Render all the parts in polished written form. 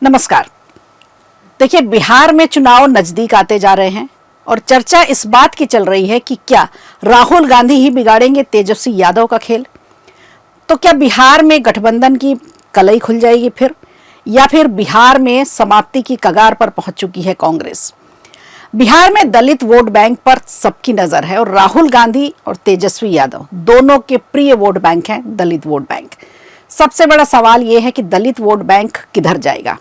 नमस्कार। देखिए, बिहार में चुनाव नजदीक आते जा रहे हैं और चर्चा इस बात की चल रही है कि क्या राहुल गांधी ही बिगाड़ेंगे तेजस्वी यादव का खेल। तो क्या बिहार में गठबंधन की कलई खुल जाएगी फिर, या फिर बिहार में समाप्ति की कगार पर पहुंच चुकी है कांग्रेस। बिहार में दलित वोट बैंक पर सबकी नजर है और राहुल गांधी और तेजस्वी यादव दोनों के प्रिय वोट बैंक हैं दलित वोट बैंक। सबसे बड़ा सवाल यह है कि दलित वोट बैंक किधर जाएगा।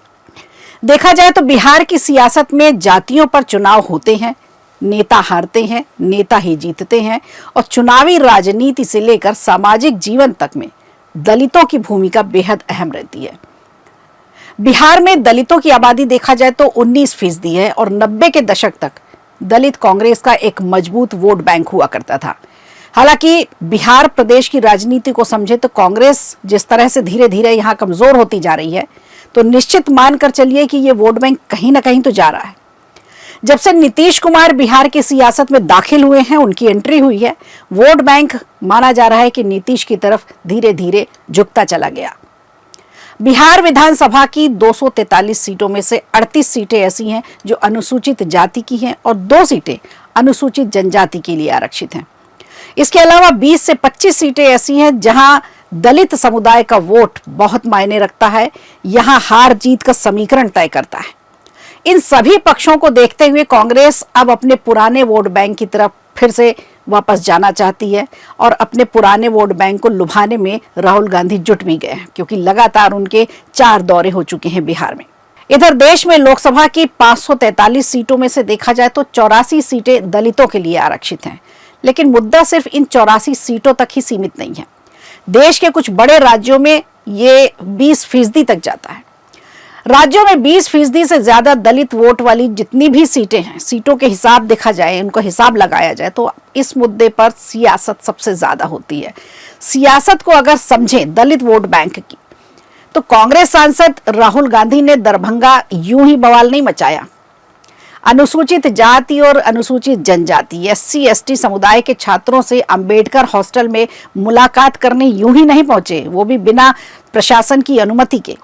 देखा जाए तो बिहार की सियासत में जातियों पर चुनाव होते हैं, नेता हारते हैं, नेता ही जीतते हैं और चुनावी राजनीति से लेकर सामाजिक जीवन तक में दलितों की भूमिका बेहद अहम रहती है। बिहार में दलितों की आबादी देखा जाए तो 19% है और 90 के दशक तक दलित कांग्रेस का एक मजबूत वोट बैंक हुआ करता था। हालांकि बिहार प्रदेश की राजनीति को समझे तो कांग्रेस जिस तरह से धीरे धीरे यहाँ कमजोर होती जा रही है, तो निश्चित मानकर चलिए कि ये वोट बैंक कहीं ना कहीं तो जा रहा है। जब से नीतीश कुमार बिहार की सियासत में दाखिल हुए हैं, उनकी एंट्री हुई है, वोट बैंक माना जा रहा है कि नीतीश की तरफ धीरे धीरे झुकता चला गया। बिहार विधानसभा की 243 सीटों में से 38 सीटें ऐसी हैं जो अनुसूचित जाति की हैं और 2 सीटें अनुसूचित जनजाति के लिए आरक्षित हैं। इसके अलावा 20 से 25 सीटें ऐसी हैं जहां दलित समुदाय का वोट बहुत मायने रखता है, यहां हार जीत का समीकरण तय करता है। इन सभी पक्षों को देखते हुए कांग्रेस अब अपने पुराने वोट बैंक की तरफ फिर से वापस जाना चाहती है और अपने पुराने वोट बैंक को लुभाने में राहुल गांधी जुट भी गए हैं, क्योंकि लगातार उनके 4 दौरे हो चुके हैं बिहार में। इधर देश में लोकसभा की 543 सीटों में से देखा जाए तो 84 सीटें दलितों के लिए आरक्षित हैं, लेकिन मुद्दा सिर्फ इन 84 सीटों तक ही सीमित नहीं है। देश के कुछ बड़े राज्यों में ये 20% तक जाता है। राज्यों में 20% से ज्यादा दलित वोट वाली जितनी भी सीटें हैं, सीटों के हिसाब देखा जाए, उनको हिसाब लगाया जाए तो इस मुद्दे पर सियासत सबसे ज्यादा होती है। सियासत को अगर समझें दलित वोट बैंक की, तो कांग्रेस सांसद राहुल गांधी ने दरभंगा यूं ही बवाल नहीं मचाया। अनुसूचित जाति और अनुसूचित जनजाति SC/ST समुदाय के छात्रों से अंबेडकर हॉस्टल में मुलाकात करने यूं ही नहीं पहुंचे, वो भी बिना प्रशासन की अनुमति के।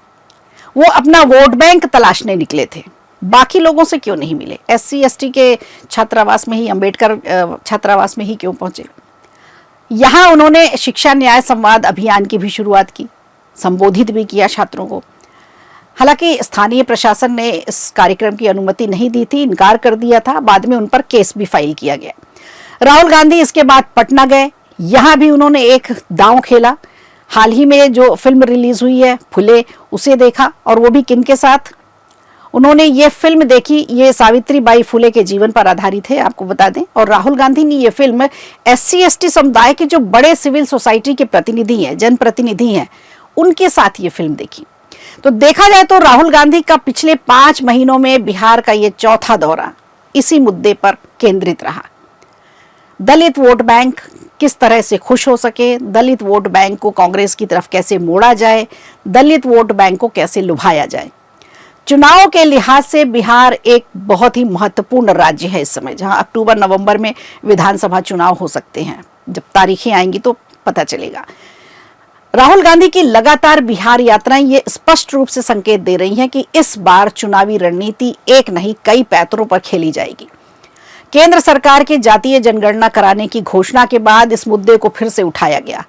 वो अपना वोट बैंक तलाशने निकले थे, बाकी लोगों से क्यों नहीं मिले। SC/ST के छात्रावास में ही, अंबेडकर छात्रावास में ही क्यों पहुंचे। यहां उन्होंने शिक्षा न्याय संवाद अभियान की भी शुरुआत की, संबोधित भी किया छात्रों को। हालांकि स्थानीय प्रशासन ने इस कार्यक्रम की अनुमति नहीं दी थी, इनकार कर दिया था। बाद में उन पर केस भी फाइल किया गया। राहुल गांधी इसके बाद पटना गए, यहां भी उन्होंने एक दांव खेला। हाल ही में जो फिल्म रिलीज हुई है फुले, उसे देखा, और वो भी किन के साथ। उन्होंने ये फिल्म देखी, ये सावित्रीबाई फुले के जीवन पर आधारित है, आपको बता दें। और राहुल गांधी ने ये फिल्म SC/ST समुदाय के जो बड़े सिविल सोसाइटी के प्रतिनिधि हैं, जनप्रतिनिधि हैं, उनके साथ ये फिल्म देखी। तो देखा जाए तो राहुल गांधी का पिछले 5 महीनों में बिहार का ये चौथा दौरा इसी मुद्दे पर केंद्रित रहा। दलित वोट बैंक किस तरह से खुश हो सके, दलित वोट बैंक को कांग्रेस की तरफ कैसे मोड़ा जाए, दलित वोट बैंक को कैसे लुभाया जाए। चुनाव के लिहाज से बिहार एक बहुत ही महत्वपूर्ण राज्य है इस समय, जहां अक्टूबर नवंबर में विधानसभा चुनाव हो सकते हैं। जब तारीखें आएंगी तो पता चलेगा। राहुल गांधी की लगातार बिहार यात्राएं ये स्पष्ट रूप से संकेत दे रही हैं कि इस बार चुनावी रणनीति एक नहीं कई पैतरों पर खेली जाएगी। केंद्र सरकार की जातीय जनगणना कराने की घोषणा के बाद इस मुद्दे को फिर से उठाया गया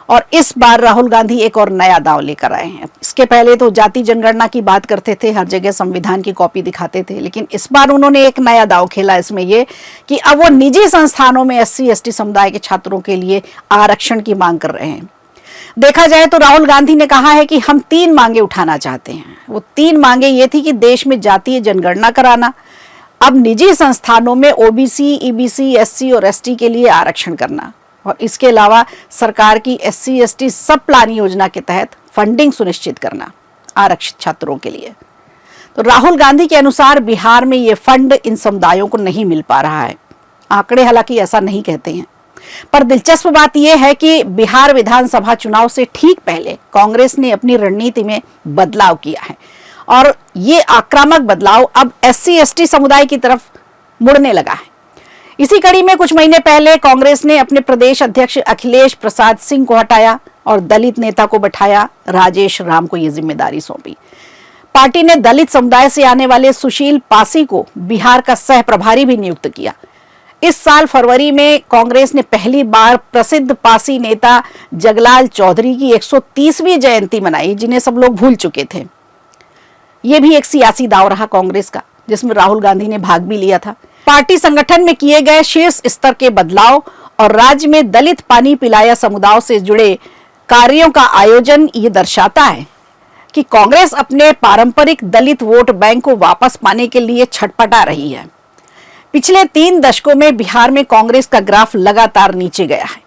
और इस बार राहुल गांधी एक और नया दांव लेकर आए हैं। इसके पहले तो जाति जनगणना की बात करते थे, हर जगह संविधान की कॉपी दिखाते थे, लेकिन इस बार उन्होंने एक नया दांव खेला इसमें ये कि अब वो निजी संस्थानों में SC/ST समुदाय के छात्रों के लिए आरक्षण की मांग कर रहे हैं। देखा जाए तो राहुल गांधी ने कहा है कि हम 3 मांगे उठाना चाहते हैं। वो 3 मांगे ये थी कि देश में जातीय जनगणना कराना, अब निजी संस्थानों में OBC, EBC, SC और ST के लिए आरक्षण करना, और इसके अलावा सरकार की SC/ST सब प्लान योजना के तहत फंडिंग सुनिश्चित करना आरक्षित छात्रों के लिए। तो राहुल गांधी के अनुसार बिहार में ये फंड इन समुदायों को नहीं मिल पा रहा है। आंकड़े हालांकि ऐसा नहीं कहते हैं, पर दिलचस्प बात यह है कि बिहार विधानसभा चुनाव से ठीक पहले कांग्रेस ने अपनी रणनीति में बदलाव किया है और ये आक्रामक बदलाव अब SC/ST समुदाय की तरफ मुड़ने लगा है। इसी कड़ी में कुछ महीने पहले कांग्रेस ने अपने प्रदेश अध्यक्ष अखिलेश प्रसाद सिंह को हटाया और दलित नेता को बैठाया राजेश राम को यह जिम्मेदारी सौंपी। पार्टी ने दलित समुदाय से आने वाले सुशील पासी को बिहार का सह प्रभारी भी नियुक्त किया। इस साल फरवरी में कांग्रेस ने पहली बार प्रसिद्ध पासी नेता जगलाल चौधरी की 130वीं जयंती मनाई, जिन्हें सब लोग भूल चुके थे। यह भी एक सियासी दांव रहा कांग्रेस का, जिसमें राहुल गांधी ने भाग भी लिया था। पार्टी संगठन में किए गए शीर्ष स्तर के बदलाव और राज्य में दलित पानी पिलाया समुदाय से जुड़े कार्यों का आयोजन ये दर्शाता है कि कांग्रेस अपने पारंपरिक दलित वोट बैंक को वापस पाने के लिए छटपटा रही है। पिछले 3 दशकों में बिहार में कांग्रेस का ग्राफ लगातार नीचे गया है।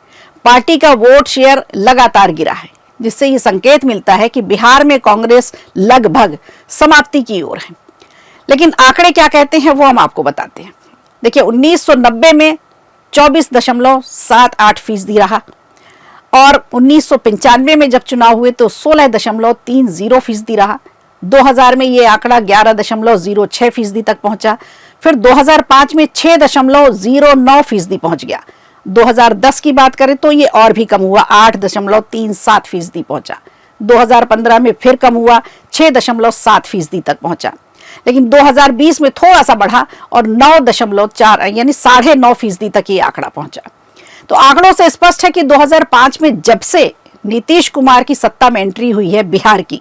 पार्टी का वोट शेयर लगातार गिरा है, जिससे ये संकेत मिलता है कि बिहार में कांग्रेस लगभग समाप्ति की ओर है। लेकिन आंकड़े क्या कहते हैं वो हम आपको बताते हैं। देखिए, 1990 में 24.78% रहा और 1995 में जब चुनाव हुए तो 16.30% रहा। 2000 में ये आंकड़ा 11.06% तक पहुंचा। फिर 2005 में 6.09% पहुंच गया। 2010 की बात करें तो ये और भी कम हुआ, 8.37% पहुंचा। 2015 में फिर कम हुआ, 6.7% तक पहुंचा। लेकिन 2020 में थोड़ा सा बढ़ा और 9.4 यानी 9.5% तक ये आंकड़ा पहुंचा। तो आंकड़ों से स्पष्ट है कि 2005 में जब से नीतीश कुमार की सत्ता में एंट्री हुई है बिहार की,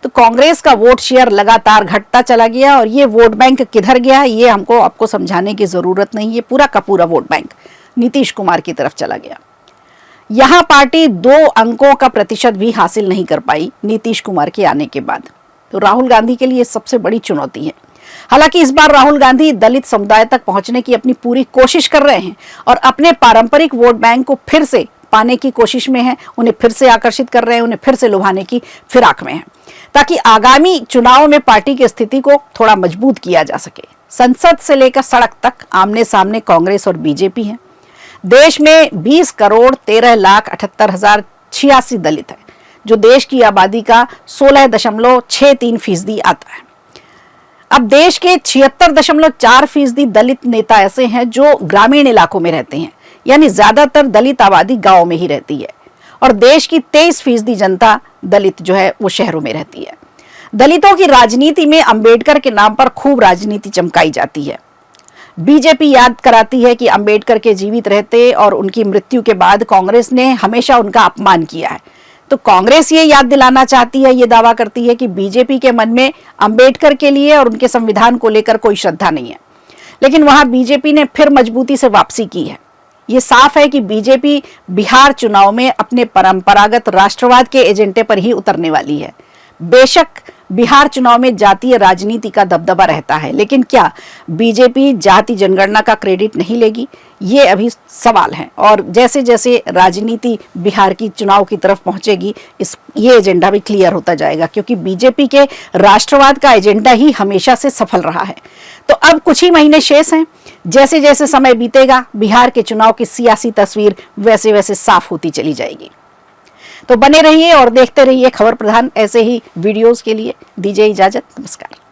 तो कांग्रेस का वोट शेयर लगातार घटता चला गया। और ये वोट बैंक किधर गया ये आपको समझाने की जरूरत नहीं है। पूरा का पूरा वोट बैंक नीतीश कुमार की तरफ चला गया। यहां पार्टी 2 अंकों का प्रतिशत भी हासिल नहीं कर पाई नीतीश कुमार के आने के बाद। तो राहुल गांधी के लिए सबसे बड़ी चुनौती है। हालांकि इस बार राहुल गांधी दलित समुदाय तक पहुंचने की अपनी पूरी कोशिश कर रहे हैं और अपने पारंपरिक वोट बैंक को फिर से पाने की कोशिश में हैं। उन्हें फिर से आकर्षित कर रहे हैं, उन्हें फिर से लुभाने की फिराक में हैं, ताकि आगामी चुनाव में पार्टी की स्थिति को थोड़ा मजबूत किया जा सके। संसद से लेकर सड़क तक आमने सामने कांग्रेस और बीजेपी है। देश में 20,13,78,086 दलित है, जो देश की आबादी का 16.63% आता है। अब देश के 76.4% दलित नेता ऐसे हैं जो ग्रामीण इलाकों में रहते हैं, यानी ज्यादातर दलित आबादी गांव में ही रहती है। और देश की 23% जनता दलित जो है वो शहरों में रहती है। दलितों की राजनीति में अंबेडकर के नाम पर खूब राजनीति चमकाई जाती है। बीजेपी याद कराती है कि अंबेडकर के जीवित रहते और उनकी मृत्यु के बाद कांग्रेस ने हमेशा उनका अपमान किया है। तो कांग्रेस ये याद दिलाना चाहती है, ये दावा करती है कि बीजेपी के मन में अंबेडकर के लिए और उनके संविधान को लेकर कोई श्रद्धा नहीं है। लेकिन वहां बीजेपी ने फिर मजबूती से वापसी की है। ये साफ है कि बीजेपी बिहार चुनाव में अपने परंपरागत राष्ट्रवाद के एजेंडे पर ही उतरने वाली है। बेशक बिहार चुनाव में जातीय राजनीति का दबदबा रहता है, लेकिन क्या बीजेपी जाति जनगणना का क्रेडिट नहीं लेगी, ये अभी सवाल है। और जैसे जैसे राजनीति बिहार की चुनाव की तरफ पहुंचेगी, ये एजेंडा भी क्लियर होता जाएगा, क्योंकि बीजेपी के राष्ट्रवाद का एजेंडा ही हमेशा से सफल रहा है। तो अब कुछ ही महीने शेष हैं। जैसे जैसे समय बीतेगा, बिहार के चुनाव की सियासी तस्वीर वैसे वैसे साफ होती चली जाएगी। तो बने रहिए और देखते रहिए खबर प्रधान। ऐसे ही वीडियोस के लिए दीजिए इजाजत। नमस्कार।